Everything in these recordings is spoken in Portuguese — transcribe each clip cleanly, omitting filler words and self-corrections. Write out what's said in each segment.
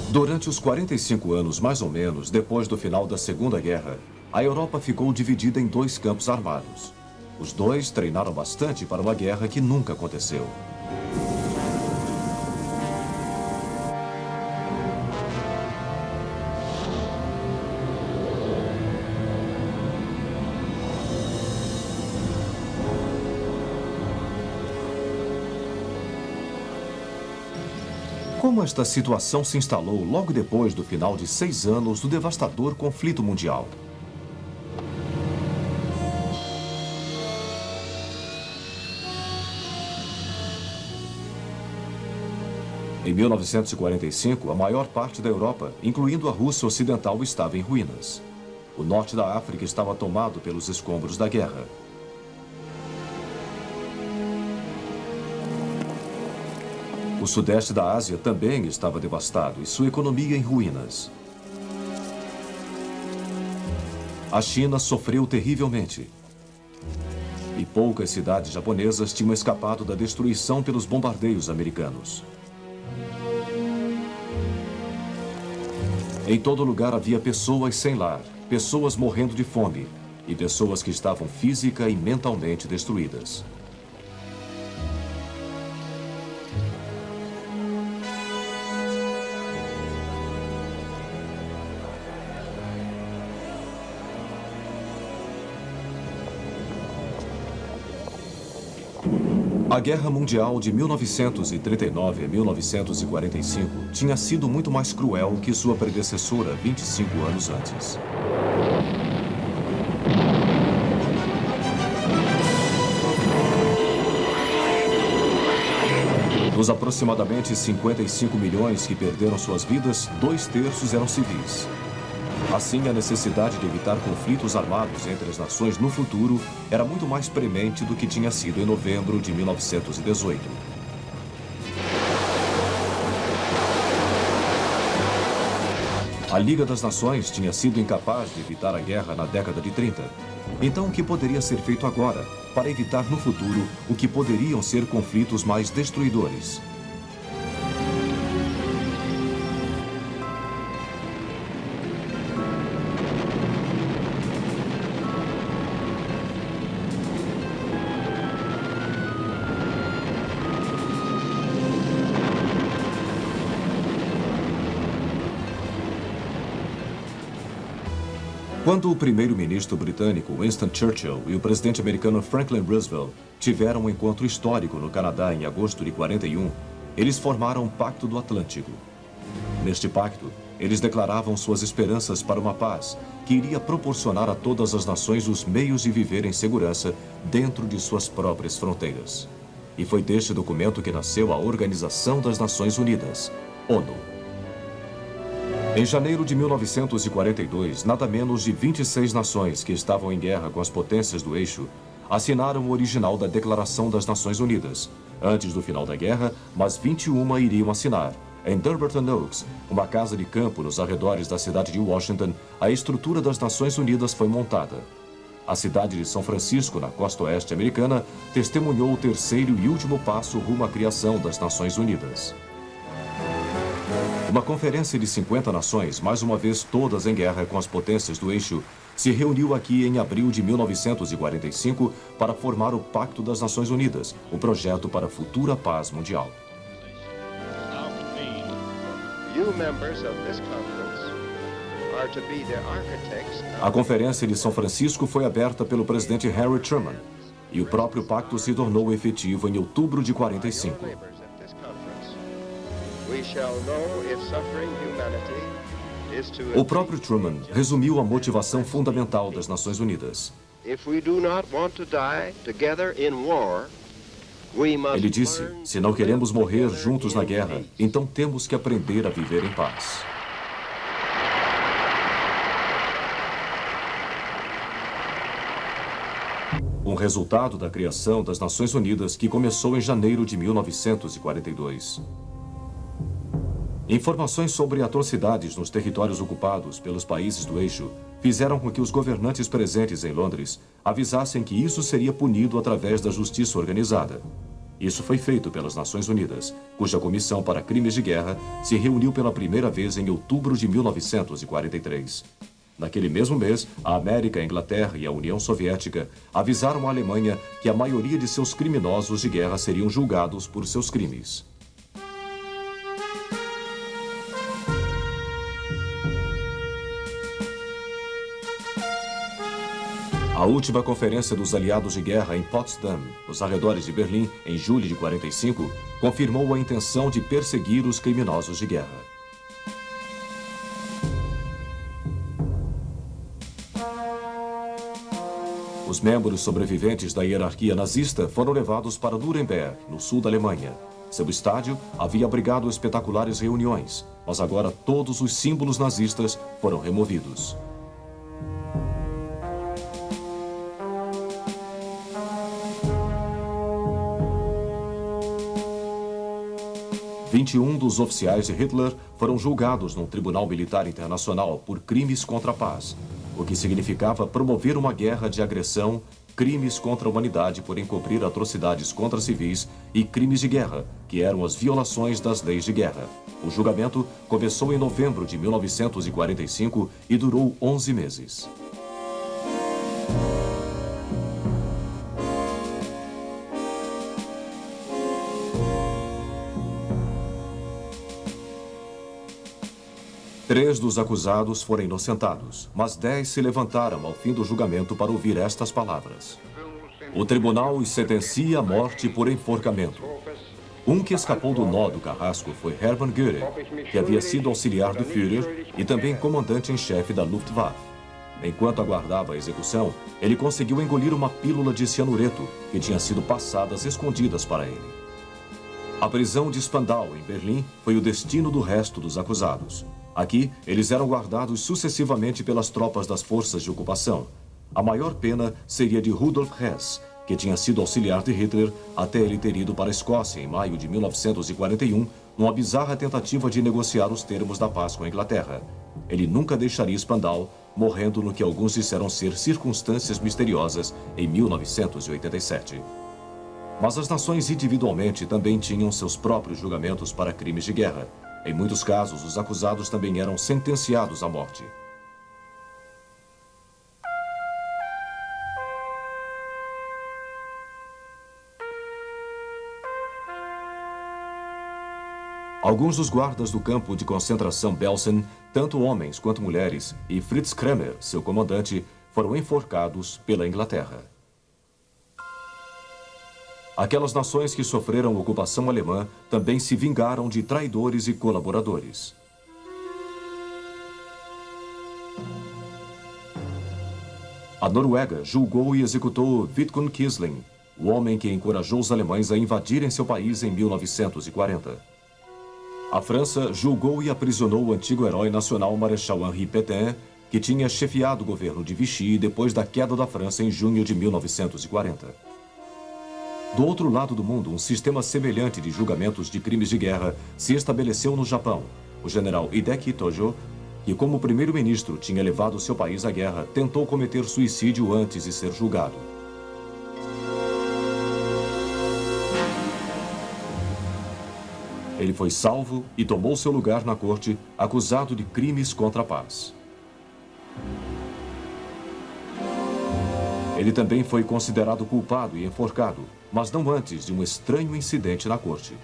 Durante os 45 anos, mais ou menos, depois do final da Segunda Guerra, a Europa ficou dividida em dois campos armados. Os dois treinaram bastante para uma guerra que nunca aconteceu. Como esta situação se instalou logo depois do final de 6 anos do devastador conflito mundial? Em 1945, a maior parte da Europa, incluindo a Rússia Ocidental, estava em ruínas. O norte da África estava tomado pelos escombros da guerra. O sudeste da Ásia também estava devastado e sua economia em ruínas. A China sofreu terrivelmente. E poucas cidades japonesas tinham escapado da destruição pelos bombardeios americanos. Em todo lugar havia pessoas sem lar, pessoas morrendo de fome e pessoas que estavam física e mentalmente destruídas. A Guerra Mundial de 1939 a 1945 tinha sido muito mais cruel que sua predecessora 25 anos antes. Dos aproximadamente 55 milhões que perderam suas vidas, 2/3 eram civis. Assim, a necessidade de evitar conflitos armados entre as nações no futuro era muito mais premente do que tinha sido em novembro de 1918. A Liga das Nações tinha sido incapaz de evitar a guerra na década de 30. Então, o que poderia ser feito agora para evitar no futuro o que poderiam ser conflitos mais destruidores? Quando o primeiro-ministro britânico Winston Churchill e o presidente americano Franklin Roosevelt tiveram um encontro histórico no Canadá em agosto de 41, eles formaram o Pacto do Atlântico. Neste pacto, eles declaravam suas esperanças para uma paz que iria proporcionar a todas as nações os meios de viver em segurança dentro de suas próprias fronteiras. E foi deste documento que nasceu a Organização das Nações Unidas, ONU. Em janeiro de 1942, nada menos de 26 nações que estavam em guerra com as potências do eixo assinaram o original da Declaração das Nações Unidas, antes do final da guerra, mas 21 iriam assinar. Em Dumbarton Oaks, uma casa de campo nos arredores da cidade de Washington, a estrutura das Nações Unidas foi montada. A cidade de São Francisco, na costa oeste americana, testemunhou o terceiro e último passo rumo à criação das Nações Unidas. Uma conferência de 50 nações, mais uma vez todas em guerra com as potências do eixo, se reuniu aqui em abril de 1945 para formar o Pacto das Nações Unidas, o projeto para a futura paz mundial. A Conferência de São Francisco foi aberta pelo presidente Harry Truman, e o próprio pacto se tornou efetivo em outubro de 45. O próprio Truman resumiu a motivação fundamental das Nações Unidas. Ele disse, se não queremos morrer juntos na guerra, então temos que aprender a viver em paz. Um resultado da criação das Nações Unidas que começou em janeiro de 1942. Informações sobre atrocidades nos territórios ocupados pelos países do eixo fizeram com que os governantes presentes em Londres avisassem que isso seria punido através da justiça organizada. Isso foi feito pelas Nações Unidas, cuja Comissão para Crimes de Guerra se reuniu pela primeira vez em outubro de 1943. Naquele mesmo mês, a América, a Inglaterra e a União Soviética avisaram a Alemanha que a maioria de seus criminosos de guerra seriam julgados por seus crimes. A última conferência dos aliados de guerra em Potsdam, nos arredores de Berlim, em julho de 45, confirmou a intenção de perseguir os criminosos de guerra. Os membros sobreviventes da hierarquia nazista foram levados para Nuremberg, no sul da Alemanha. Seu estádio havia abrigado espetaculares reuniões, mas agora todos os símbolos nazistas foram removidos. 21 dos oficiais de Hitler foram julgados num tribunal militar internacional por crimes contra a paz, o que significava promover uma guerra de agressão, crimes contra a humanidade por encobrir atrocidades contra civis e crimes de guerra, que eram as violações das leis de guerra. O julgamento começou em novembro de 1945 e durou 11 meses. Três dos acusados foram inocentados, mas 10 se levantaram ao fim do julgamento para ouvir estas palavras. O tribunal os sentencia à morte por enforcamento. Um que escapou do nó do carrasco foi Hermann Göring, que havia sido auxiliar do Führer e também comandante em chefe da Luftwaffe. Enquanto aguardava a execução, ele conseguiu engolir uma pílula de cianureto que tinha sido passada às escondidas para ele. A prisão de Spandau, em Berlim, foi o destino do resto dos acusados. Aqui, eles eram guardados sucessivamente pelas tropas das forças de ocupação. A maior pena seria de Rudolf Hess, que tinha sido auxiliar de Hitler até ele ter ido para a Escócia em maio de 1941, numa bizarra tentativa de negociar os termos da paz com a Inglaterra. Ele nunca deixaria Spandau, morrendo no que alguns disseram ser circunstâncias misteriosas em 1987. Mas as nações individualmente também tinham seus próprios julgamentos para crimes de guerra. Em muitos casos, os acusados também eram sentenciados à morte. Alguns dos guardas do campo de concentração Belsen, tanto homens quanto mulheres, e Fritz Kremer, seu comandante, foram enforcados pela Inglaterra. Aquelas nações que sofreram ocupação alemã também se vingaram de traidores e colaboradores. A Noruega julgou e executou Vidkun Quisling, o homem que encorajou os alemães a invadirem seu país em 1940. A França julgou e aprisionou o antigo herói nacional Marechal Henri Pétain, que tinha chefiado o governo de Vichy depois da queda da França em junho de 1940. Do outro lado do mundo, um sistema semelhante de julgamentos de crimes de guerra se estabeleceu no Japão. O general Hideki Tojo, que como primeiro-ministro tinha levado seu país à guerra, tentou cometer suicídio antes de ser julgado. Ele foi salvo e tomou seu lugar na corte, acusado de crimes contra a paz. Ele também foi considerado culpado e enforcado, mas não antes de um estranho incidente na corte.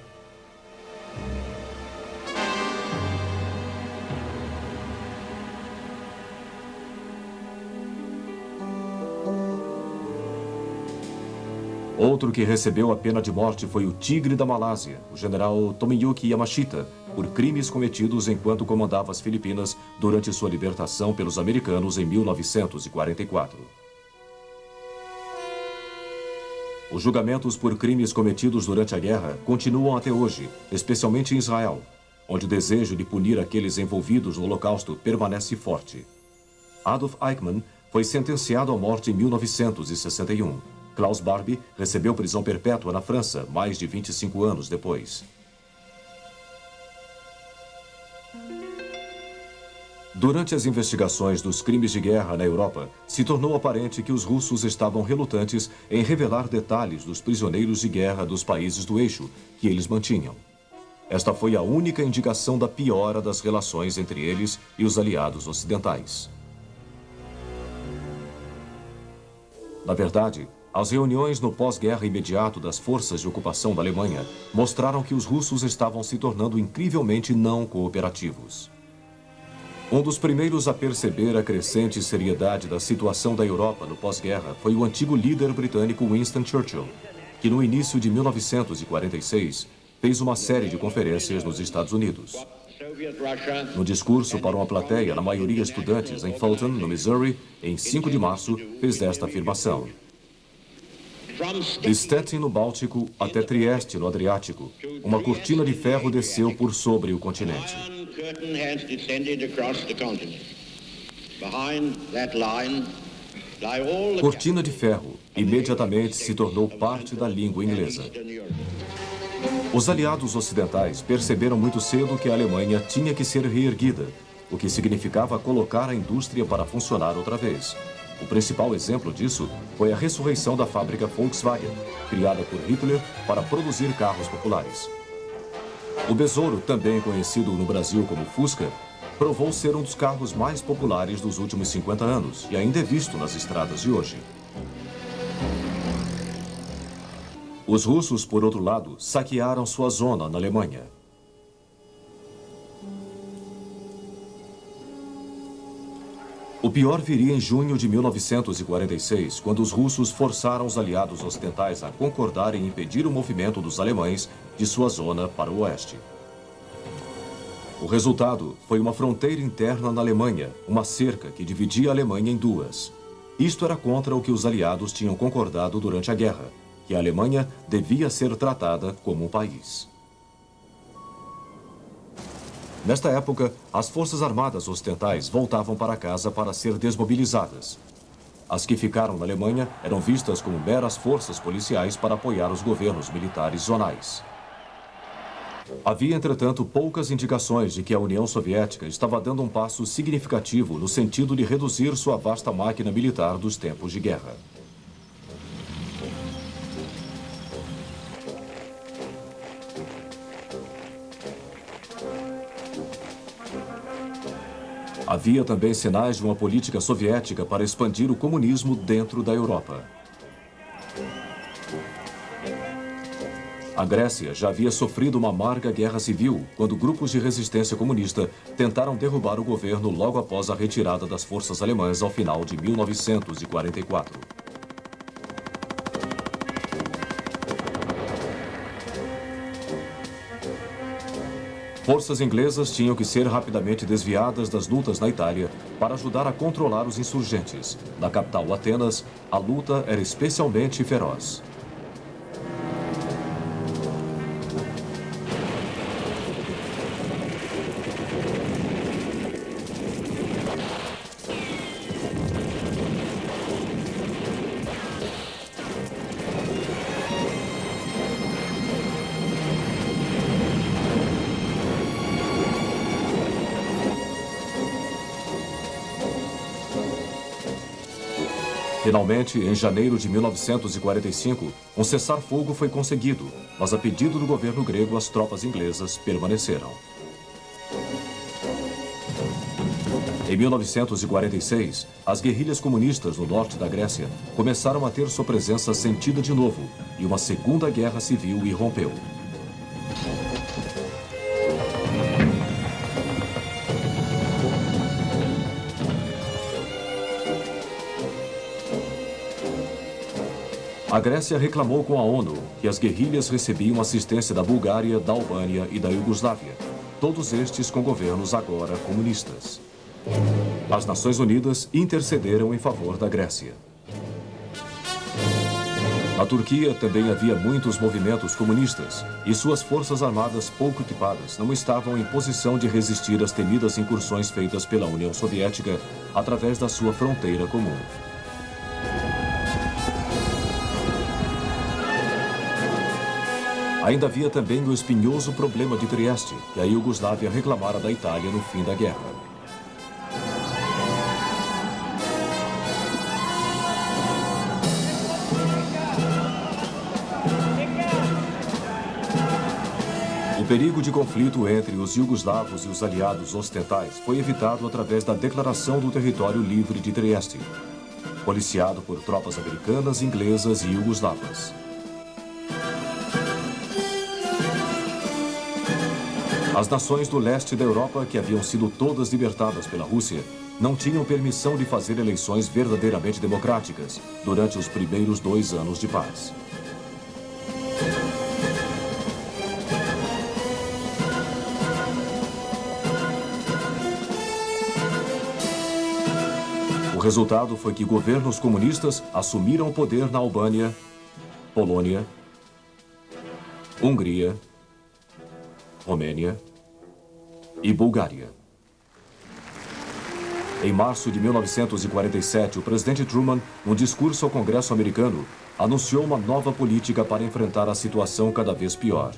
Outro que recebeu a pena de morte foi o Tigre da Malásia, o general Tomoyuki Yamashita, por crimes cometidos enquanto comandava as Filipinas durante sua libertação pelos americanos em 1944. Os julgamentos por crimes cometidos durante a guerra continuam até hoje, especialmente em Israel, onde o desejo de punir aqueles envolvidos no Holocausto permanece forte. Adolf Eichmann foi sentenciado à morte em 1961. Klaus Barbie recebeu prisão perpétua na França mais de 25 anos depois. Durante as investigações dos crimes de guerra na Europa, se tornou aparente que os russos estavam relutantes em revelar detalhes dos prisioneiros de guerra dos países do eixo que eles mantinham. Esta foi a única indicação da piora das relações entre eles e os aliados ocidentais. Na verdade, as reuniões no pós-guerra imediato das forças de ocupação da Alemanha mostraram que os russos estavam se tornando incrivelmente não cooperativos. Um dos primeiros a perceber a crescente seriedade da situação da Europa no pós-guerra foi o antigo líder britânico Winston Churchill, que no início de 1946 fez uma série de conferências nos Estados Unidos. No discurso para uma plateia, na maioria estudantes, em Fulton, no Missouri, em 5 de março, fez esta afirmação: de Stettin, no Báltico, até Trieste, no Adriático, uma cortina de ferro desceu por sobre o continente. Cortina de ferro imediatamente se tornou parte da língua inglesa. Os aliados ocidentais perceberam muito cedo que a Alemanha tinha que ser reerguida, o que significava colocar a indústria para funcionar outra vez. O principal exemplo disso foi a ressurreição da fábrica Volkswagen, criada por Hitler para produzir carros populares. O Besouro, também conhecido no Brasil como Fusca, provou ser um dos carros mais populares dos últimos 50 anos e ainda é visto nas estradas de hoje. Os russos, por outro lado, saquearam sua zona na Alemanha. O pior viria em junho de 1946, quando os russos forçaram os aliados ocidentais a concordarem em impedir o movimento dos alemães de sua zona para o oeste. O resultado foi uma fronteira interna na Alemanha, uma cerca que dividia a Alemanha em duas. Isto era contra o que os aliados tinham concordado durante a guerra, que a Alemanha devia ser tratada como um país. Nesta época, as forças armadas ocidentais voltavam para casa para ser desmobilizadas. As que ficaram na Alemanha eram vistas como meras forças policiais para apoiar os governos militares zonais. Havia, entretanto, poucas indicações de que a União Soviética estava dando um passo significativo no sentido de reduzir sua vasta máquina militar dos tempos de guerra. Havia também sinais de uma política soviética para expandir o comunismo dentro da Europa. A Grécia já havia sofrido uma amarga guerra civil quando grupos de resistência comunista tentaram derrubar o governo logo após a retirada das forças alemãs ao final de 1944. Forças inglesas tinham que ser rapidamente desviadas das lutas na Itália para ajudar a controlar os insurgentes. Na capital, Atenas, a luta era especialmente feroz. Finalmente, em janeiro de 1945, um cessar-fogo foi conseguido, mas a pedido do governo grego, as tropas inglesas permaneceram. Em 1946, as guerrilhas comunistas no norte da Grécia começaram a ter sua presença sentida de novo e uma segunda guerra civil irrompeu. A Grécia reclamou com a ONU que as guerrilhas recebiam assistência da Bulgária, da Albânia e da Iugoslávia, todos estes com governos agora comunistas. As Nações Unidas intercederam em favor da Grécia. Na Turquia também havia muitos movimentos comunistas e suas forças armadas pouco equipadas não estavam em posição de resistir às temidas incursões feitas pela União Soviética através da sua fronteira comum. Ainda havia também o espinhoso problema de Trieste, que a Iugoslávia reclamara da Itália no fim da guerra. O perigo de conflito entre os iugoslavos e os aliados ocidentais foi evitado através da declaração do território livre de Trieste, policiado por tropas americanas, inglesas e iugoslavas. As nações do leste da Europa, que haviam sido todas libertadas pela Rússia, não tinham permissão de fazer eleições verdadeiramente democráticas durante os primeiros 2 anos de paz. O resultado foi que governos comunistas assumiram o poder na Albânia, Polônia, Hungria, Romênia e Bulgária. Em março de 1947, o presidente Truman, num discurso ao Congresso americano, anunciou uma nova política para enfrentar a situação cada vez pior.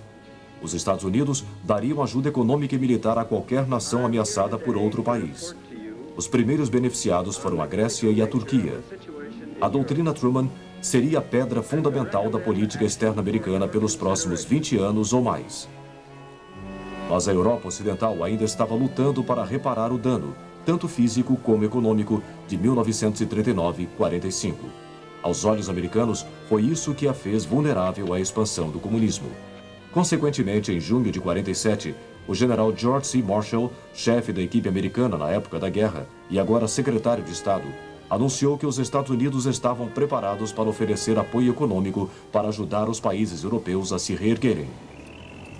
Os Estados Unidos dariam ajuda econômica e militar a qualquer nação ameaçada por outro país. Os primeiros beneficiados foram a Grécia e a Turquia. A doutrina Truman seria a pedra fundamental da política externa americana pelos próximos 20 anos ou mais. Mas a Europa Ocidental ainda estava lutando para reparar o dano, tanto físico como econômico, de 1939-45. Aos olhos americanos, foi isso que a fez vulnerável à expansão do comunismo. Consequentemente, em junho de 47, o general George C. Marshall, chefe da equipe americana na época da guerra e agora secretário de Estado, anunciou que os Estados Unidos estavam preparados para oferecer apoio econômico para ajudar os países europeus a se reerguerem.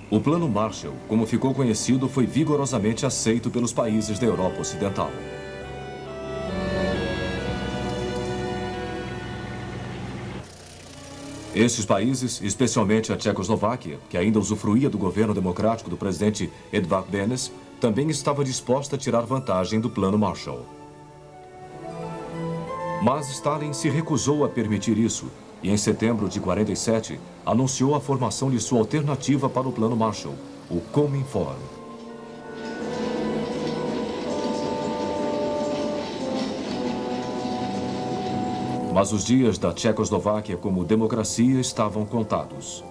O Plano Marshall, como ficou conhecido, foi vigorosamente aceito pelos países da Europa Ocidental. Estes países, especialmente a Tchecoslováquia, que ainda usufruía do governo democrático do presidente Edvard Benes, também estava disposta a tirar vantagem do Plano Marshall. Mas Stalin se recusou a permitir isso e, em setembro de 47, anunciou a formação de sua alternativa para o Plano Marshall, o Cominform. Mas os dias da Tchecoslováquia como democracia estavam contados.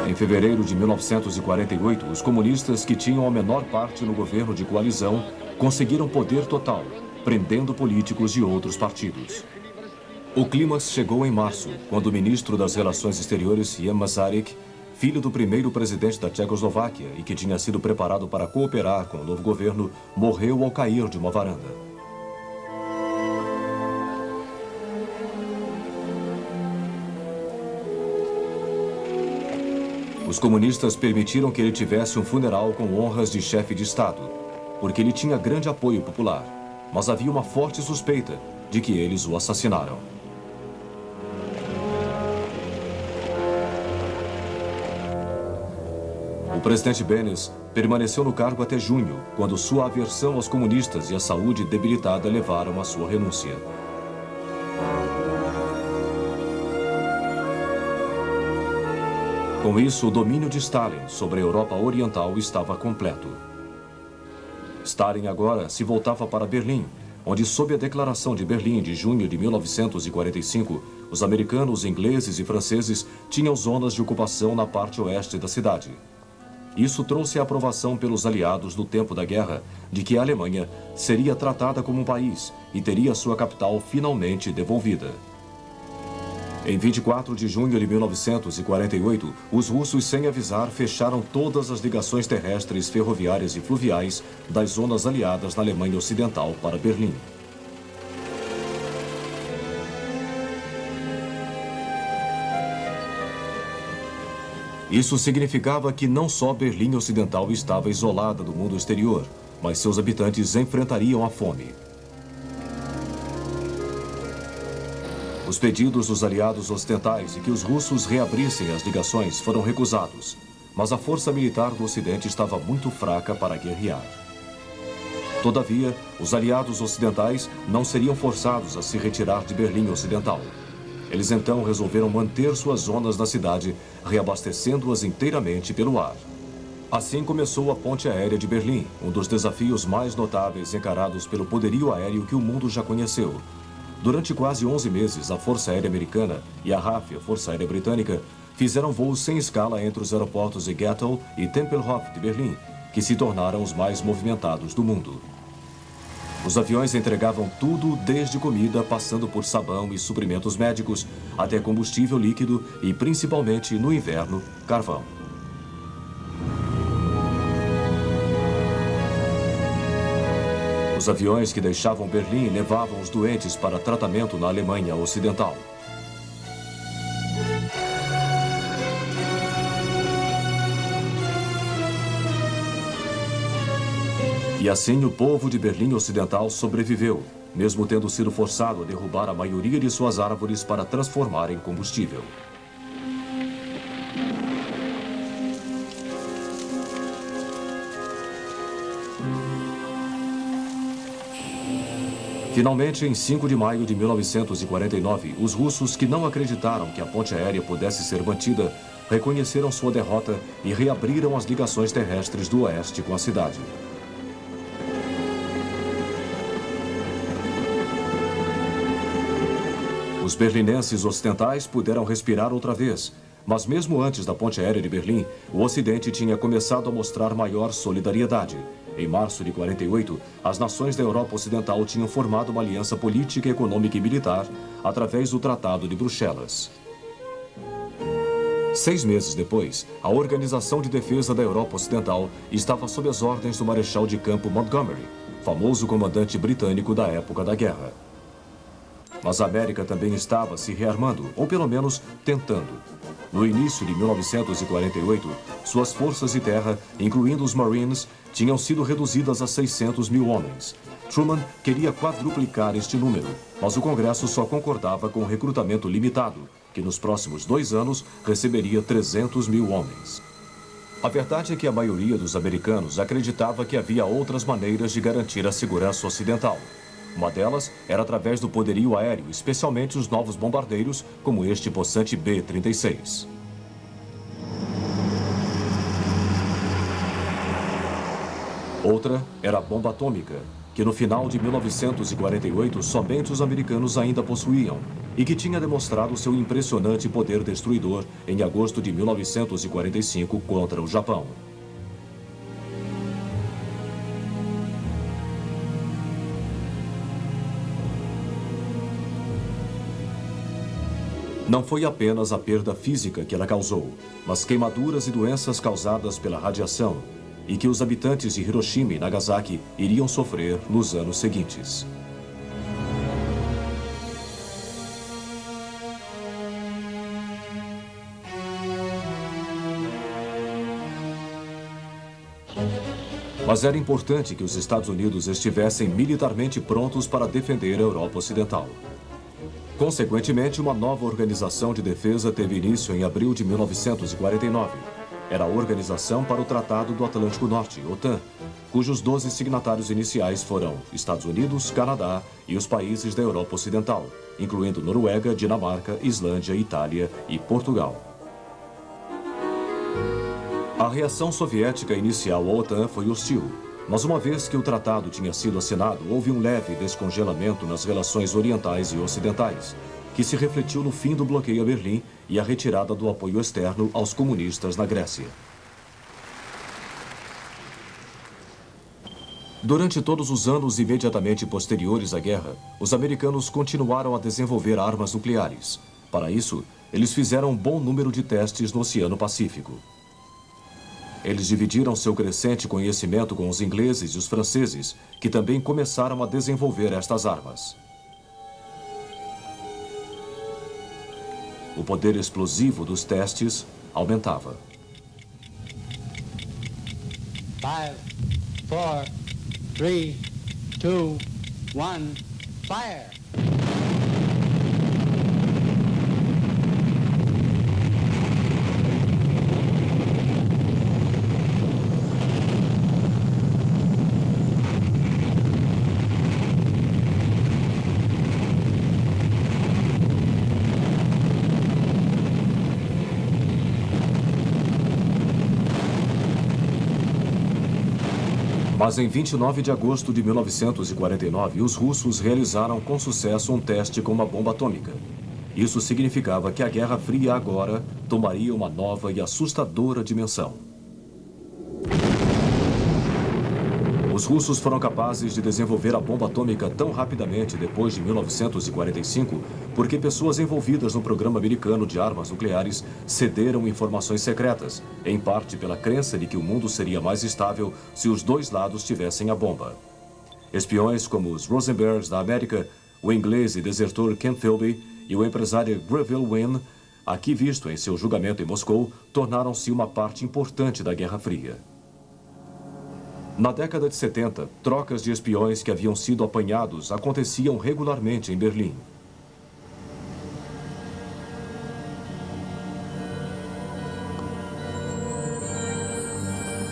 Em fevereiro de 1948, os comunistas, que tinham a menor parte no governo de coalizão, conseguiram poder total, prendendo políticos de outros partidos. O clímax chegou em março, quando o ministro das Relações Exteriores, Jan Masaryk, filho do primeiro presidente da Tchecoslováquia e que tinha sido preparado para cooperar com o novo governo, morreu ao cair de uma varanda. Os comunistas permitiram que ele tivesse um funeral com honras de chefe de Estado, porque ele tinha grande apoio popular, mas havia uma forte suspeita de que eles o assassinaram. O presidente Benes permaneceu no cargo até junho, quando sua aversão aos comunistas e a saúde debilitada levaram à sua renúncia. Com isso, o domínio de Stalin sobre a Europa Oriental estava completo. Stalin agora se voltava para Berlim, onde, sob a Declaração de Berlim de junho de 1945, os americanos, ingleses e franceses tinham zonas de ocupação na parte oeste da cidade. Isso trouxe a aprovação pelos aliados no tempo da guerra de que a Alemanha seria tratada como um país e teria sua capital finalmente devolvida. Em 24 de junho de 1948, os russos, sem avisar, fecharam todas as ligações terrestres, ferroviárias e fluviais das zonas aliadas na Alemanha Ocidental para Berlim. Isso significava que não só Berlim Ocidental estava isolada do mundo exterior, mas seus habitantes enfrentariam a fome. Os pedidos dos aliados ocidentais de que os russos reabrissem as ligações foram recusados, mas a força militar do Ocidente estava muito fraca para guerrear. Todavia, os aliados ocidentais não seriam forçados a se retirar de Berlim Ocidental. Eles então resolveram manter suas zonas na cidade, reabastecendo-as inteiramente pelo ar. Assim começou a ponte aérea de Berlim, um dos desafios mais notáveis encarados pelo poderio aéreo que o mundo já conheceu. Durante quase 11 meses, a Força Aérea Americana e a RAF, a Força Aérea Britânica, fizeram voos sem escala entre os aeroportos de Gatow e Tempelhof de Berlim, que se tornaram os mais movimentados do mundo. Os aviões entregavam tudo, desde comida, passando por sabão e suprimentos médicos, até combustível líquido e, principalmente no inverno, carvão. Os aviões que deixavam Berlim levavam os doentes para tratamento na Alemanha Ocidental. E assim o povo de Berlim Ocidental sobreviveu, mesmo tendo sido forçado a derrubar a maioria de suas árvores para transformar em combustível. Finalmente, em 5 de maio de 1949, os russos que não acreditaram que a ponte aérea pudesse ser mantida, reconheceram sua derrota e reabriram as ligações terrestres do oeste com a cidade. Os berlinenses ocidentais puderam respirar outra vez, mas mesmo antes da ponte aérea de Berlim, o Ocidente tinha começado a mostrar maior solidariedade. Em março de 48, as nações da Europa Ocidental tinham formado uma aliança política, econômica e militar através do Tratado de Bruxelas. 6 meses depois, a Organização de Defesa da Europa Ocidental estava sob as ordens do Marechal de Campo Montgomery, famoso comandante britânico da época da guerra. Mas a América também estava se rearmando, ou pelo menos tentando. No início de 1948, suas forças de terra, incluindo os Marines, tinham sido reduzidas a 600 mil homens. Truman queria quadruplicar este número, mas o Congresso só concordava com um recrutamento limitado, que nos próximos 2 anos receberia 300 mil homens. A verdade é que a maioria dos americanos acreditava que havia outras maneiras de garantir a segurança ocidental. Uma delas era através do poderio aéreo, especialmente os novos bombardeiros, como este possante B-36. Outra era a bomba atômica, que no final de 1948 somente os americanos ainda possuíam, e que tinha demonstrado seu impressionante poder destruidor em agosto de 1945 contra o Japão. Não foi apenas a perda física que ela causou, mas queimaduras e doenças causadas pela radiação, e que os habitantes de Hiroshima e Nagasaki iriam sofrer nos anos seguintes. Mas era importante que os Estados Unidos estivessem militarmente prontos para defender a Europa Ocidental. Consequentemente, uma nova organização de defesa teve início em abril de 1949. Era a Organização para o Tratado do Atlântico Norte, OTAN, cujos 12 signatários iniciais foram Estados Unidos, Canadá e os países da Europa Ocidental, incluindo Noruega, Dinamarca, Islândia, Itália e Portugal. A reação soviética inicial à OTAN foi hostil, mas uma vez que o tratado tinha sido assinado, houve um leve descongelamento nas relações orientais e ocidentais, que se refletiu no fim do bloqueio a Berlim e a retirada do apoio externo aos comunistas na Grécia. Durante todos os anos imediatamente posteriores à guerra, os americanos continuaram a desenvolver armas nucleares. Para isso, eles fizeram um bom número de testes no Oceano Pacífico. Eles dividiram seu crescente conhecimento com os ingleses e os franceses, que também começaram a desenvolver estas armas. O poder explosivo dos testes aumentava. 5, 4, 3, 2, 1, fire! Mas em 29 de agosto de 1949, os russos realizaram com sucesso um teste com uma bomba atômica. Isso significava que a Guerra Fria agora tomaria uma nova e assustadora dimensão. Os russos foram capazes de desenvolver a bomba atômica tão rapidamente depois de 1945 porque pessoas envolvidas no programa americano de armas nucleares cederam informações secretas, em parte pela crença de que o mundo seria mais estável se os dois lados tivessem a bomba. Espiões como os Rosenbergs da América, o inglês e desertor Ken Philby e o empresário Greville Wynne, aqui visto em seu julgamento em Moscou, tornaram-se uma parte importante da Guerra Fria. Na década de 70, trocas de espiões que haviam sido apanhados aconteciam regularmente em Berlim.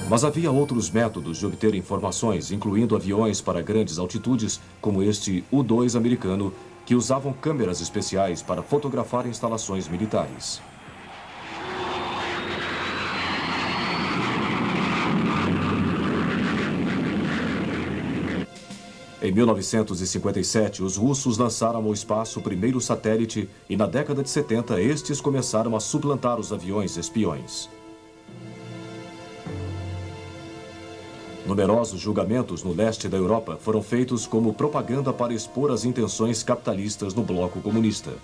Mas havia outros métodos de obter informações, incluindo aviões para grandes altitudes, como este U-2 americano, que usavam câmeras especiais para fotografar instalações militares. Em 1957, os russos lançaram ao espaço o primeiro satélite e, na década de 70, estes começaram a suplantar os aviões espiões. Numerosos julgamentos no leste da Europa foram feitos como propaganda para expor as intenções capitalistas no bloco comunista.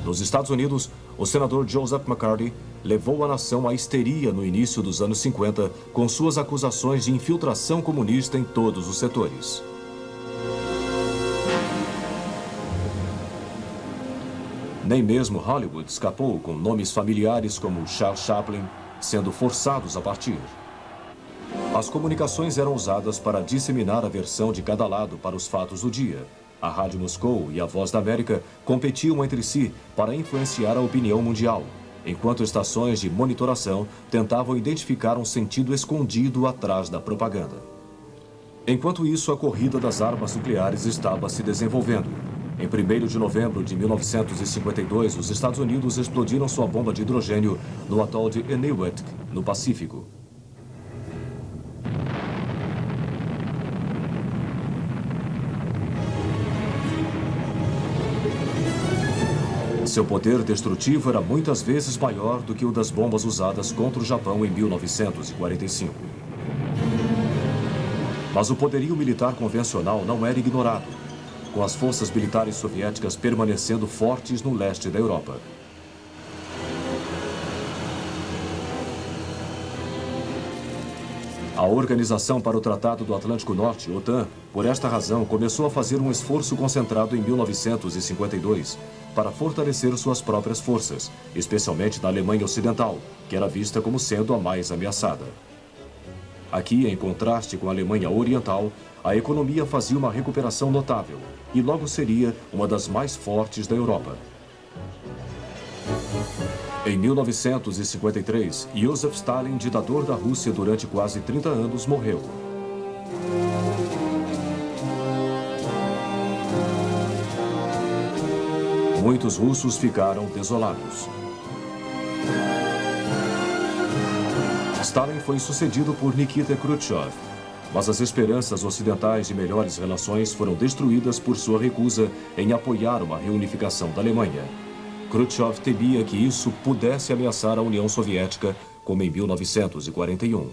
Nos Estados Unidos, o senador Joseph McCarthy levou a nação à histeria no início dos anos 50 com suas acusações de infiltração comunista em todos os setores. Nem mesmo Hollywood escapou, com nomes familiares como Charles Chaplin sendo forçados a partir. As comunicações eram usadas para disseminar a versão de cada lado para os fatos do dia. A Rádio Moscou e a Voz da América competiam entre si para influenciar a opinião mundial, enquanto estações de monitoração tentavam identificar um sentido escondido atrás da propaganda. Enquanto isso, a corrida das armas nucleares estava se desenvolvendo. Em 1º de novembro de 1952, os Estados Unidos explodiram sua bomba de hidrogênio no atol de Eniwetok, no Pacífico. Seu poder destrutivo era muitas vezes maior do que o das bombas usadas contra o Japão em 1945. Mas o poderio militar convencional não era ignorado, com as forças militares soviéticas permanecendo fortes no leste da Europa. A Organização para o Tratado do Atlântico Norte, OTAN, por esta razão, começou a fazer um esforço concentrado em 1952 para fortalecer suas próprias forças, especialmente na Alemanha Ocidental, que era vista como sendo a mais ameaçada. Aqui, em contraste com a Alemanha Oriental, a economia fazia uma recuperação notável e logo seria uma das mais fortes da Europa. Em 1953, Joseph Stalin, ditador da Rússia durante quase 30 anos, morreu. Muitos russos ficaram desolados. Stalin foi sucedido por Nikita Khrushchev, mas as esperanças ocidentais de melhores relações foram destruídas por sua recusa em apoiar uma reunificação da Alemanha. Khrushchev temia que isso pudesse ameaçar a União Soviética, como em 1941.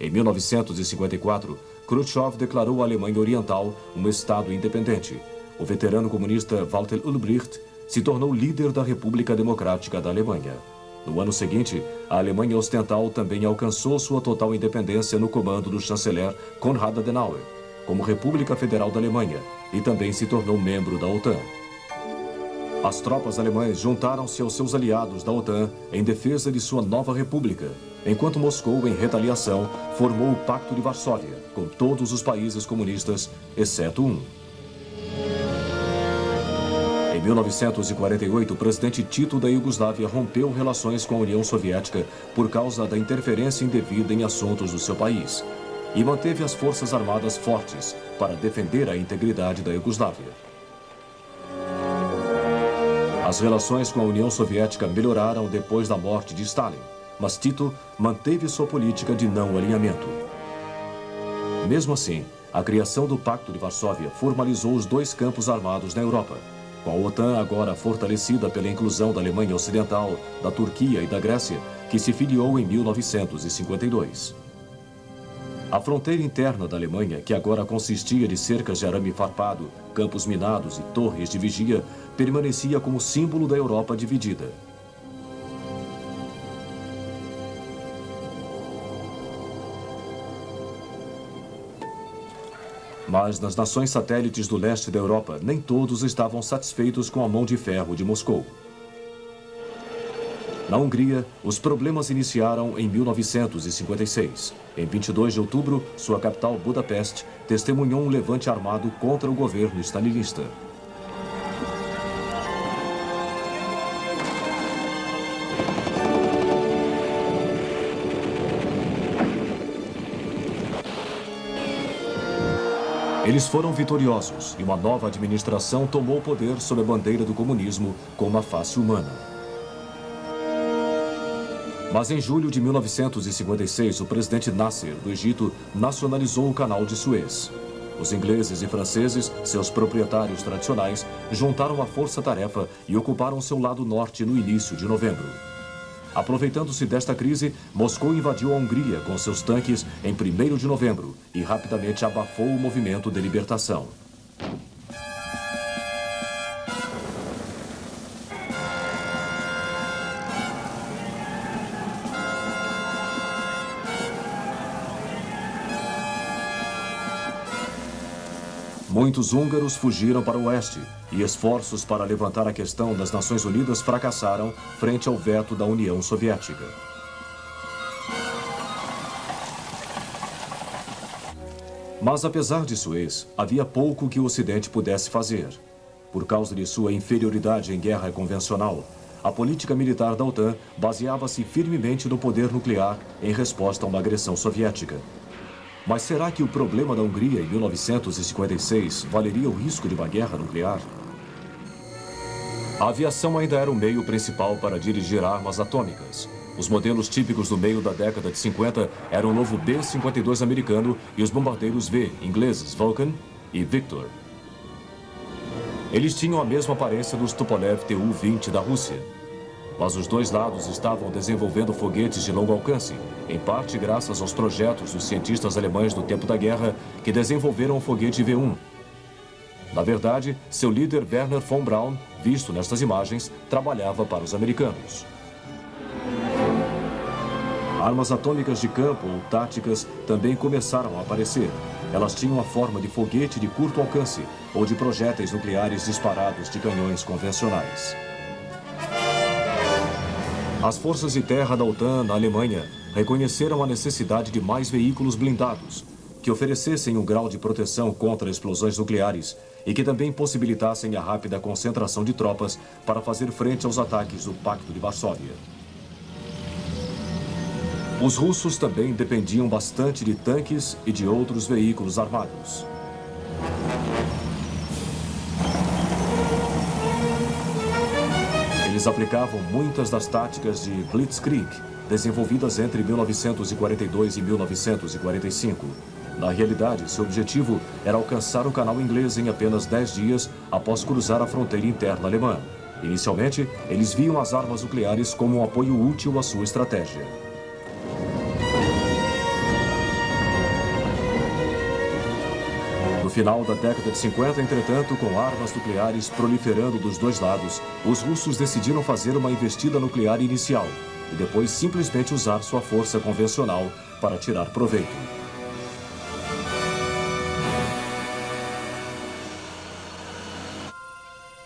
Em 1954, Khrushchev declarou a Alemanha Oriental um estado independente. O veterano comunista Walter Ulbricht se tornou líder da República Democrática da Alemanha. No ano seguinte, a Alemanha Ocidental também alcançou sua total independência no comando do chanceler Konrad Adenauer, como República Federal da Alemanha, e também se tornou membro da OTAN. As tropas alemãs juntaram-se aos seus aliados da OTAN em defesa de sua nova república, enquanto Moscou, em retaliação, formou o Pacto de Varsóvia, com todos os países comunistas, exceto um. Em 1948, o presidente Tito da Iugoslávia rompeu relações com a União Soviética por causa da interferência indevida em assuntos do seu país e manteve as forças armadas fortes para defender a integridade da Iugoslávia. As relações com a União Soviética melhoraram depois da morte de Stalin, mas Tito manteve sua política de não alinhamento. Mesmo assim, a criação do Pacto de Varsóvia formalizou os dois campos armados na Europa, com a OTAN agora fortalecida pela inclusão da Alemanha Ocidental, da Turquia e da Grécia, que se filiou em 1952. A fronteira interna da Alemanha, que agora consistia de cercas de arame farpado, campos minados e torres de vigia, permanecia como símbolo da Europa dividida. Mas nas nações satélites do leste da Europa, nem todos estavam satisfeitos com a mão de ferro de Moscou. Na Hungria, os problemas iniciaram em 1956. Em 22 de outubro, sua capital, Budapeste, testemunhou um levante armado contra o governo stalinista. Eles foram vitoriosos e uma nova administração tomou o poder sob a bandeira do comunismo com uma face humana. Mas em julho de 1956, o presidente Nasser, do Egito, nacionalizou o Canal de Suez. Os ingleses e franceses, seus proprietários tradicionais, juntaram a força-tarefa e ocuparam seu lado norte no início de novembro. Aproveitando-se desta crise, Moscou invadiu a Hungria com seus tanques em 1º de novembro e rapidamente abafou o movimento de libertação. Muitos húngaros fugiram para o oeste e esforços para levantar a questão das Nações Unidas fracassaram frente ao veto da União Soviética. Mas apesar de Suez, havia pouco que o Ocidente pudesse fazer. Por causa de sua inferioridade em guerra convencional, a política militar da OTAN baseava-se firmemente no poder nuclear em resposta a uma agressão soviética. Mas será que o problema da Hungria em 1956 valeria o risco de uma guerra nuclear? A aviação ainda era o meio principal para dirigir armas atômicas. Os modelos típicos do meio da década de 50 eram o novo B-52 americano e os bombardeiros V, ingleses Vulcan e Victor. Eles tinham a mesma aparência dos Tupolev Tu-20 da Rússia. Mas os dois lados estavam desenvolvendo foguetes de longo alcance, em parte graças aos projetos dos cientistas alemães do tempo da guerra que desenvolveram o foguete V1. Na verdade, seu líder Wernher von Braun, visto nestas imagens, trabalhava para os americanos. Armas atômicas de campo ou táticas também começaram a aparecer. Elas tinham a forma de foguete de curto alcance ou de projéteis nucleares disparados de canhões convencionais. As forças de terra da OTAN na Alemanha reconheceram a necessidade de mais veículos blindados, que oferecessem um grau de proteção contra explosões nucleares e que também possibilitassem a rápida concentração de tropas para fazer frente aos ataques do Pacto de Varsóvia. Os russos também dependiam bastante de tanques e de outros veículos armados. Eles aplicavam muitas das táticas de Blitzkrieg, desenvolvidas entre 1942 e 1945. Na realidade, seu objetivo era alcançar o canal inglês em apenas 10 dias após cruzar a fronteira interna alemã. Inicialmente, eles viam as armas nucleares como um apoio útil à sua estratégia. No final da década de 50, entretanto, com armas nucleares proliferando dos dois lados, os russos decidiram fazer uma investida nuclear inicial e depois simplesmente usar sua força convencional para tirar proveito.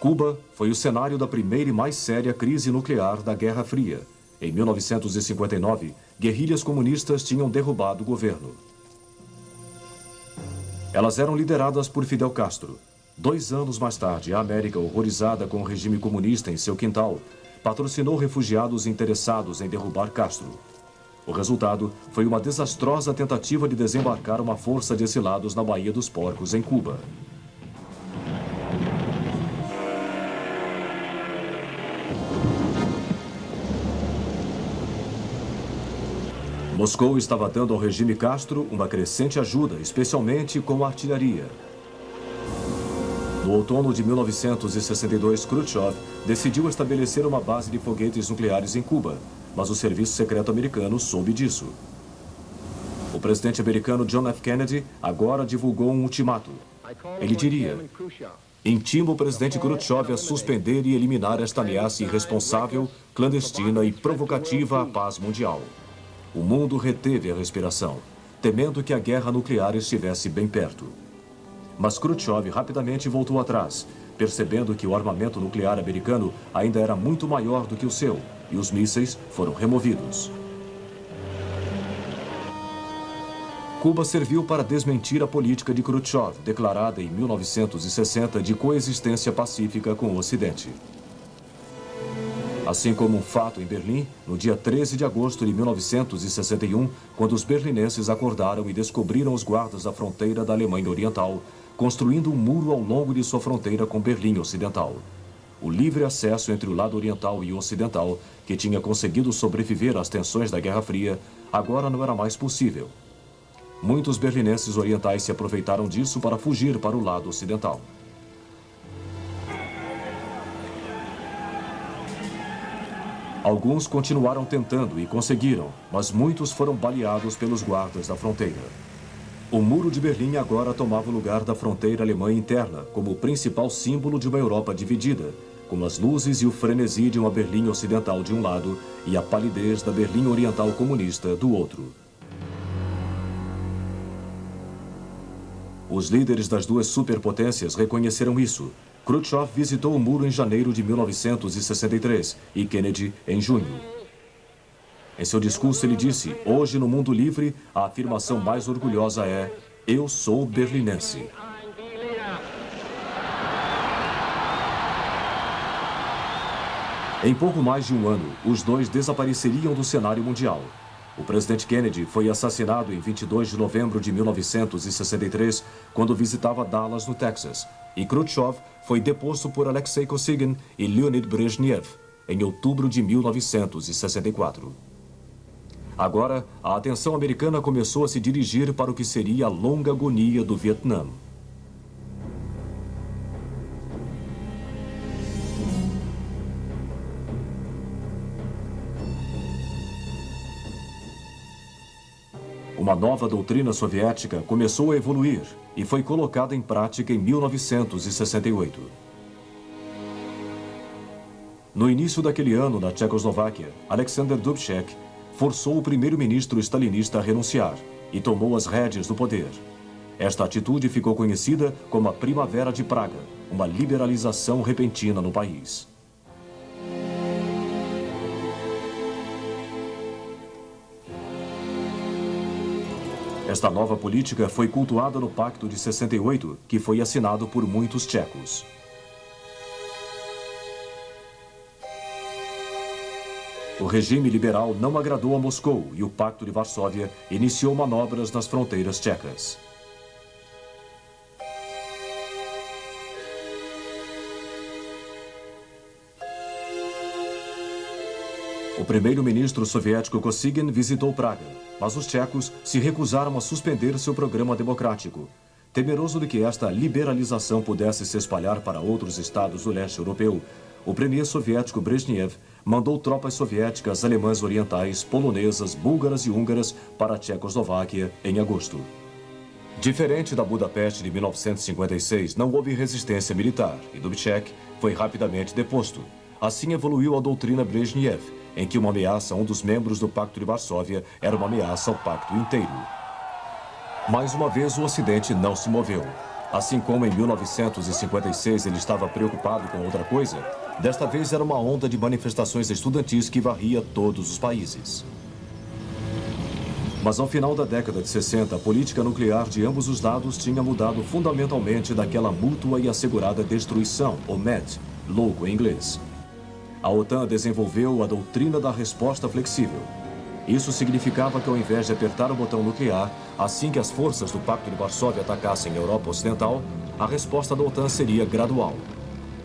Cuba foi o cenário da primeira e mais séria crise nuclear da Guerra Fria. Em 1959, guerrilhas comunistas tinham derrubado o governo. Elas eram lideradas por Fidel Castro. 2 anos mais tarde, a América, horrorizada com o regime comunista em seu quintal, patrocinou refugiados interessados em derrubar Castro. O resultado foi uma desastrosa tentativa de desembarcar uma força de exilados na Baía dos Porcos, em Cuba. Moscou estava dando ao regime Castro uma crescente ajuda, especialmente com a artilharia. No outono de 1962, Khrushchev decidiu estabelecer uma base de foguetes nucleares em Cuba, mas o serviço secreto americano soube disso. O presidente americano John F. Kennedy agora divulgou um ultimato. Ele diria: intimo o presidente Khrushchev a suspender e eliminar esta ameaça irresponsável, clandestina e provocativa à paz mundial. O mundo reteve a respiração, temendo que a guerra nuclear estivesse bem perto. Mas Khrushchev rapidamente voltou atrás, percebendo que o armamento nuclear americano ainda era muito maior do que o seu, e os mísseis foram removidos. Cuba serviu para desmentir a política de Khrushchev, declarada em 1960 de coexistência pacífica com o Ocidente. Assim como um fato em Berlim, no dia 13 de agosto de 1961, quando os berlinenses acordaram e descobriram os guardas da fronteira da Alemanha Oriental, construindo um muro ao longo de sua fronteira com Berlim Ocidental. O livre acesso entre o lado oriental e o ocidental, que tinha conseguido sobreviver às tensões da Guerra Fria, agora não era mais possível. Muitos berlinenses orientais se aproveitaram disso para fugir para o lado ocidental. Alguns continuaram tentando e conseguiram, mas muitos foram baleados pelos guardas da fronteira. O Muro de Berlim agora tomava o lugar da fronteira alemã interna, como o principal símbolo de uma Europa dividida, com as luzes e o frenesi de uma Berlim Ocidental de um lado e a palidez da Berlim Oriental comunista do outro. Os líderes das duas superpotências reconheceram isso. Khrushchev visitou o muro em janeiro de 1963 e Kennedy em junho. Em seu discurso ele disse: hoje no mundo livre, a afirmação mais orgulhosa é: eu sou berlinense. Em pouco mais de um ano, os dois desapareceriam do cenário mundial. O presidente Kennedy foi assassinado em 22 de novembro de 1963, quando visitava Dallas, no Texas, e Khrushchev foi deposto por Alexei Kosygin e Leonid Brezhnev em outubro de 1964. Agora, a atenção americana começou a se dirigir para o que seria a longa agonia do Vietnã. Uma nova doutrina soviética começou a evoluir e foi colocada em prática em 1968. No início daquele ano, na Tchecoslováquia, Alexander Dubček forçou o primeiro-ministro stalinista a renunciar e tomou as rédeas do poder. Esta atitude ficou conhecida como a Primavera de Praga, uma liberalização repentina no país. Esta nova política foi cultuada no Pacto de 68, que foi assinado por muitos tchecos. O regime liberal não agradou a Moscou e o Pacto de Varsóvia iniciou manobras nas fronteiras tchecas. O primeiro-ministro soviético Kosygin visitou Praga, mas os tchecos se recusaram a suspender seu programa democrático. Temeroso de que esta liberalização pudesse se espalhar para outros estados do leste europeu, o premier soviético Brezhnev mandou tropas soviéticas alemãs orientais, polonesas, búlgaras e húngaras para a Tchecoslováquia em agosto. Diferente da Budapeste de 1956, não houve resistência militar e Dubček foi rapidamente deposto. Assim evoluiu a doutrina Brezhnev, em que uma ameaça a um dos membros do Pacto de Varsóvia era uma ameaça ao pacto inteiro. Mais uma vez, o Ocidente não se moveu. Assim como em 1956 ele estava preocupado com outra coisa, desta vez era uma onda de manifestações estudantis que varria todos os países. Mas ao final da década de 60, a política nuclear de ambos os lados tinha mudado fundamentalmente daquela mútua e assegurada destruição, ou MAD, louco em inglês. A OTAN desenvolveu a doutrina da resposta flexível. Isso significava que ao invés de apertar o botão nuclear, assim que as forças do Pacto de Varsóvia atacassem a Europa Ocidental, a resposta da OTAN seria gradual.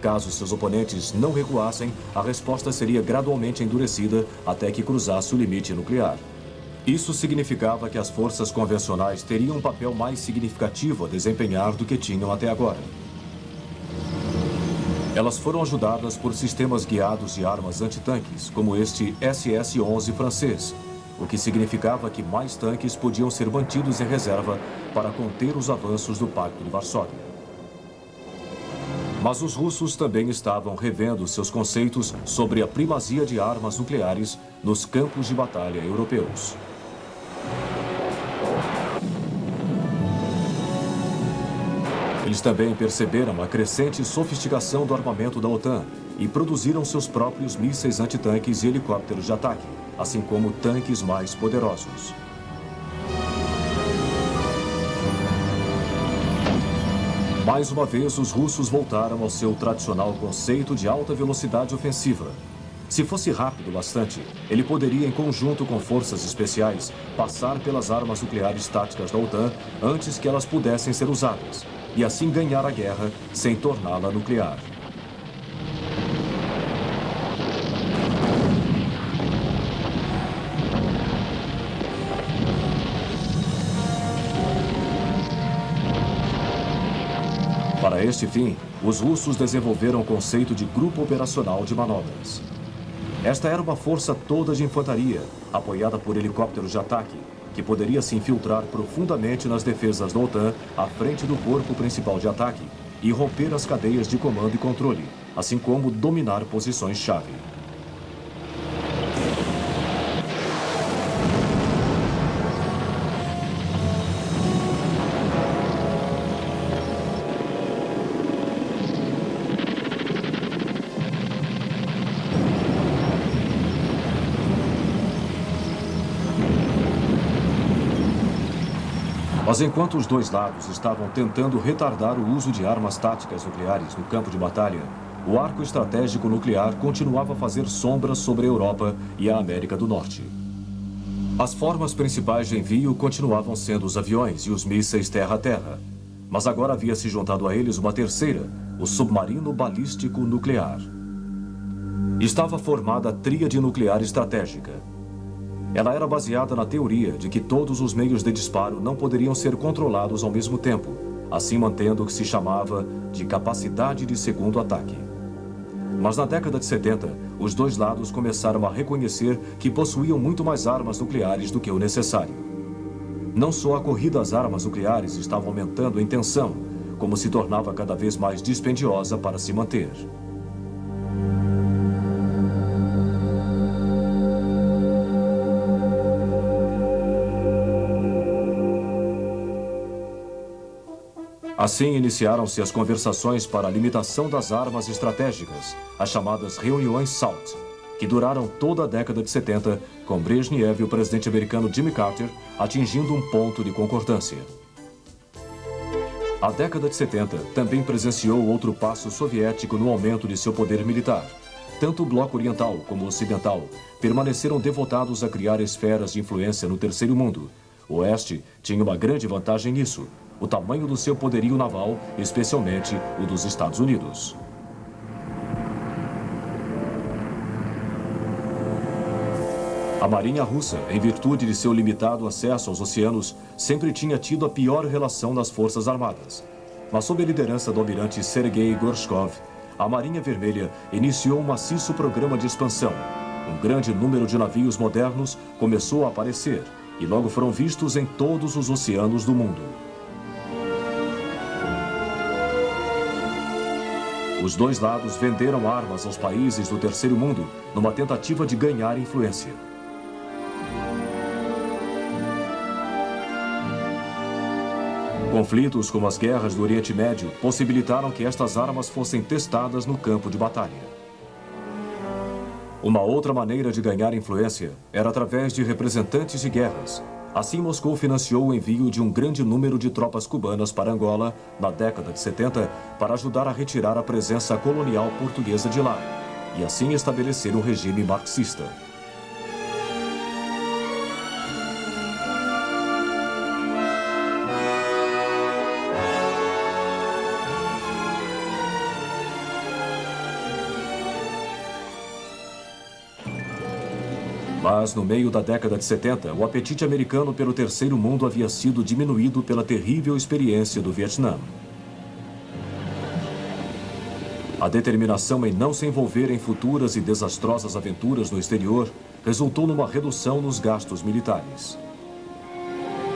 Caso seus oponentes não recuassem, a resposta seria gradualmente endurecida até que cruzasse o limite nuclear. Isso significava que as forças convencionais teriam um papel mais significativo a desempenhar do que tinham até agora. Elas foram ajudadas por sistemas guiados de armas antitanques, como este SS-11 francês, o que significava que mais tanques podiam ser mantidos em reserva para conter os avanços do Pacto de Varsóvia. Mas os russos também estavam revendo seus conceitos sobre a primazia de armas nucleares nos campos de batalha europeus. Eles também perceberam a crescente sofisticação do armamento da OTAN e produziram seus próprios mísseis antitanques e helicópteros de ataque, assim como tanques mais poderosos. Mais uma vez, os russos voltaram ao seu tradicional conceito de alta velocidade ofensiva. Se fosse rápido bastante, ele poderia, em conjunto com forças especiais, passar pelas armas nucleares táticas da OTAN antes que elas pudessem ser usadas, e assim ganhar a guerra sem torná-la nuclear. Para este fim, os russos desenvolveram o conceito de grupo operacional de manobras. Esta era uma força toda de infantaria, apoiada por helicópteros de ataque, que poderia se infiltrar profundamente nas defesas da OTAN à frente do corpo principal de ataque e romper as cadeias de comando e controle, assim como dominar posições-chave. Mas enquanto os dois lados estavam tentando retardar o uso de armas táticas nucleares no campo de batalha, o arco estratégico nuclear continuava a fazer sombras sobre a Europa e a América do Norte. As formas principais de envio continuavam sendo os aviões e os mísseis terra-a-terra, mas agora havia se juntado a eles uma terceira, o submarino balístico nuclear. Estava formada a tríade nuclear estratégica. Ela era baseada na teoria de que todos os meios de disparo não poderiam ser controlados ao mesmo tempo, assim mantendo o que se chamava de capacidade de segundo ataque. Mas na década de 70, os dois lados começaram a reconhecer que possuíam muito mais armas nucleares do que o necessário. Não só a corrida às armas nucleares estava aumentando em tensão, como se tornava cada vez mais dispendiosa para se manter. Assim iniciaram-se as conversações para a limitação das armas estratégicas, as chamadas reuniões SALT, que duraram toda a década de 70, com Brezhnev e o presidente americano Jimmy Carter atingindo um ponto de concordância. A década de 70 também presenciou outro passo soviético no aumento de seu poder militar. Tanto o bloco oriental como o ocidental permaneceram devotados a criar esferas de influência no terceiro mundo. O Oeste tinha uma grande vantagem nisso: o tamanho do seu poderio naval, especialmente o dos Estados Unidos. A Marinha Russa, em virtude de seu limitado acesso aos oceanos, sempre tinha tido a pior relação nas Forças Armadas. Mas sob a liderança do almirante Sergei Gorshkov, a Marinha Vermelha iniciou um maciço programa de expansão. Um grande número de navios modernos começou a aparecer e logo foram vistos em todos os oceanos do mundo. Os dois lados venderam armas aos países do terceiro mundo numa tentativa de ganhar influência. Conflitos como as guerras do Oriente Médio possibilitaram que estas armas fossem testadas no campo de batalha. Uma outra maneira de ganhar influência era através de representantes de guerras. Assim, Moscou financiou o envio de um grande número de tropas cubanas para Angola na década de 70 para ajudar a retirar a presença colonial portuguesa de lá e assim estabelecer um regime marxista. Mas, no meio da década de 70, o apetite americano pelo terceiro mundo havia sido diminuído pela terrível experiência do Vietnã. A determinação em não se envolver em futuras e desastrosas aventuras no exterior resultou numa redução nos gastos militares.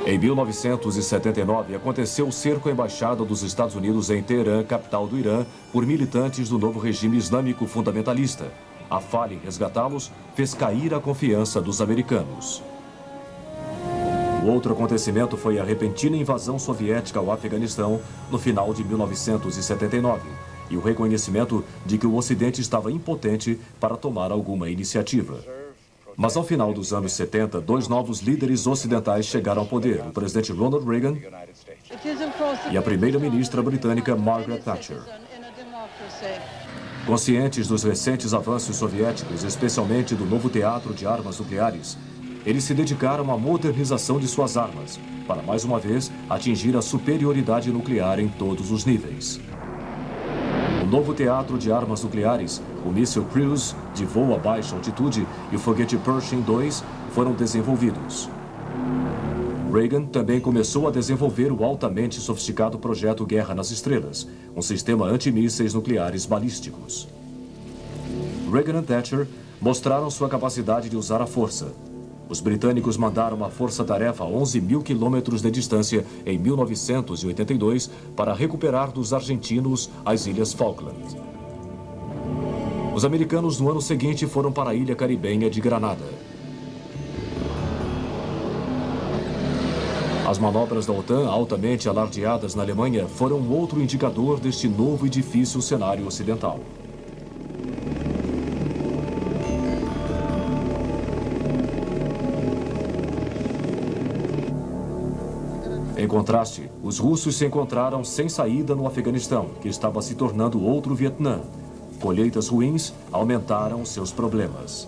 Em 1979, aconteceu o cerco à embaixada dos Estados Unidos em Teherã, capital do Irã, por militantes do novo regime islâmico fundamentalista. A falha em resgatá-los fez cair a confiança dos americanos. O outro acontecimento foi a repentina invasão soviética ao Afeganistão no final de 1979 e o reconhecimento de que o Ocidente estava impotente para tomar alguma iniciativa. Mas ao final dos anos 70, dois novos líderes ocidentais chegaram ao poder, o presidente Ronald Reagan e a primeira-ministra britânica Margaret Thatcher. Conscientes dos recentes avanços soviéticos, especialmente do novo teatro de armas nucleares, eles se dedicaram à modernização de suas armas, para mais uma vez atingir a superioridade nuclear em todos os níveis. O novo teatro de armas nucleares, o míssil Cruise, de voo a baixa altitude, e o foguete Pershing II foram desenvolvidos. Reagan também começou a desenvolver o altamente sofisticado projeto Guerra nas Estrelas, um sistema antimísseis nucleares balísticos. Reagan e Thatcher mostraram sua capacidade de usar a força. Os britânicos mandaram uma força-tarefa a 11 mil quilômetros de distância em 1982 para recuperar dos argentinos as Ilhas Falkland. Os americanos no ano seguinte foram para a ilha caribenha de Granada. As manobras da OTAN, altamente alardeadas na Alemanha, foram outro indicador deste novo e difícil cenário ocidental. Em contraste, os russos se encontraram sem saída no Afeganistão, que estava se tornando outro Vietnã. Colheitas ruins aumentaram seus problemas.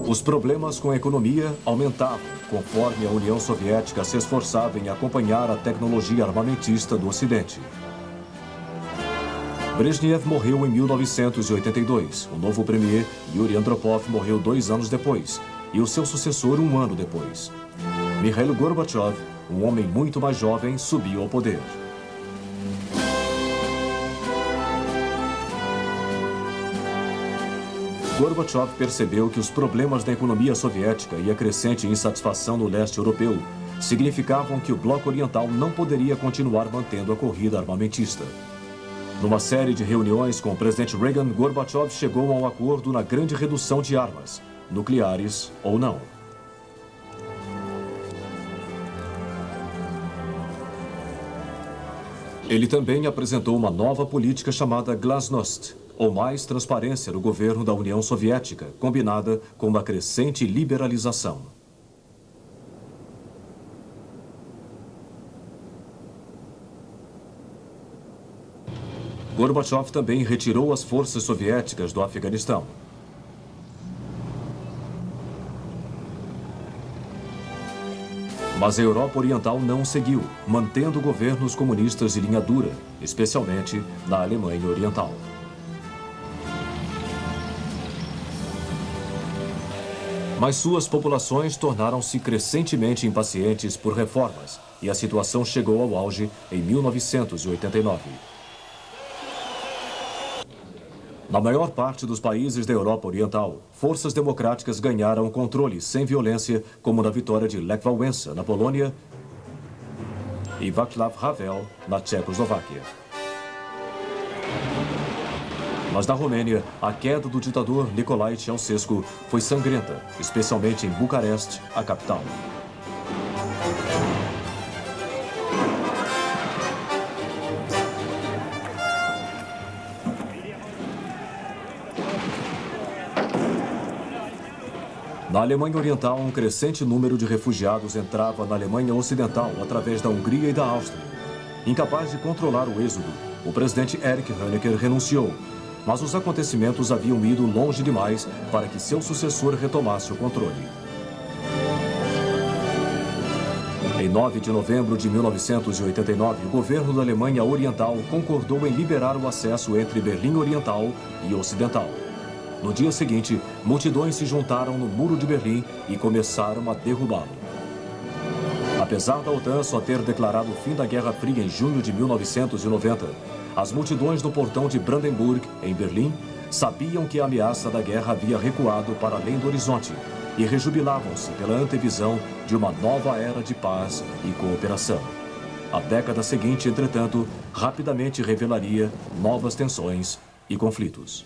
Os problemas com a economia aumentavam, conforme a União Soviética se esforçava em acompanhar a tecnologia armamentista do Ocidente. Brezhnev morreu em 1982. O novo premier, Yuri Andropov, morreu 2 anos depois, e o seu sucessor 1 ano depois. Mikhail Gorbachev, um homem muito mais jovem, subiu ao poder. Gorbachev percebeu que os problemas da economia soviética e a crescente insatisfação no leste europeu significavam que o bloco oriental não poderia continuar mantendo a corrida armamentista. Numa série de reuniões com o presidente Reagan, Gorbachev chegou a um acordo na grande redução de armas, nucleares ou não. Ele também apresentou uma nova política chamada Glasnost, ou mais transparência no governo da União Soviética, combinada com uma crescente liberalização. Gorbachev também retirou as forças soviéticas do Afeganistão. Mas a Europa Oriental não seguiu, mantendo governos comunistas de linha dura, especialmente na Alemanha Oriental. Mas suas populações tornaram-se crescentemente impacientes por reformas e a situação chegou ao auge em 1989. Na maior parte dos países da Europa Oriental, forças democráticas ganharam o controle sem violência, como na vitória de Lech Wałęsa, na Polônia, e Václav Havel, na Tchecoslováquia. Mas na Romênia, a queda do ditador Nicolae Ceausescu foi sangrenta, especialmente em Bucareste, a capital. Na Alemanha Oriental, um crescente número de refugiados entrava na Alemanha Ocidental através da Hungria e da Áustria. Incapaz de controlar o êxodo, o presidente Erich Honecker renunciou, mas os acontecimentos haviam ido longe demais para que seu sucessor retomasse o controle. Em 9 de novembro de 1989, o governo da Alemanha Oriental concordou em liberar o acesso entre Berlim Oriental e Ocidental. No dia seguinte, multidões se juntaram no Muro de Berlim e começaram a derrubá-lo. Apesar da OTAN só ter declarado o fim da Guerra Fria em junho de 1990, as multidões no portão de Brandenburg, em Berlim, sabiam que a ameaça da guerra havia recuado para além do horizonte e rejubilavam-se pela antevisão de uma nova era de paz e cooperação. A década seguinte, entretanto, rapidamente revelaria novas tensões e conflitos.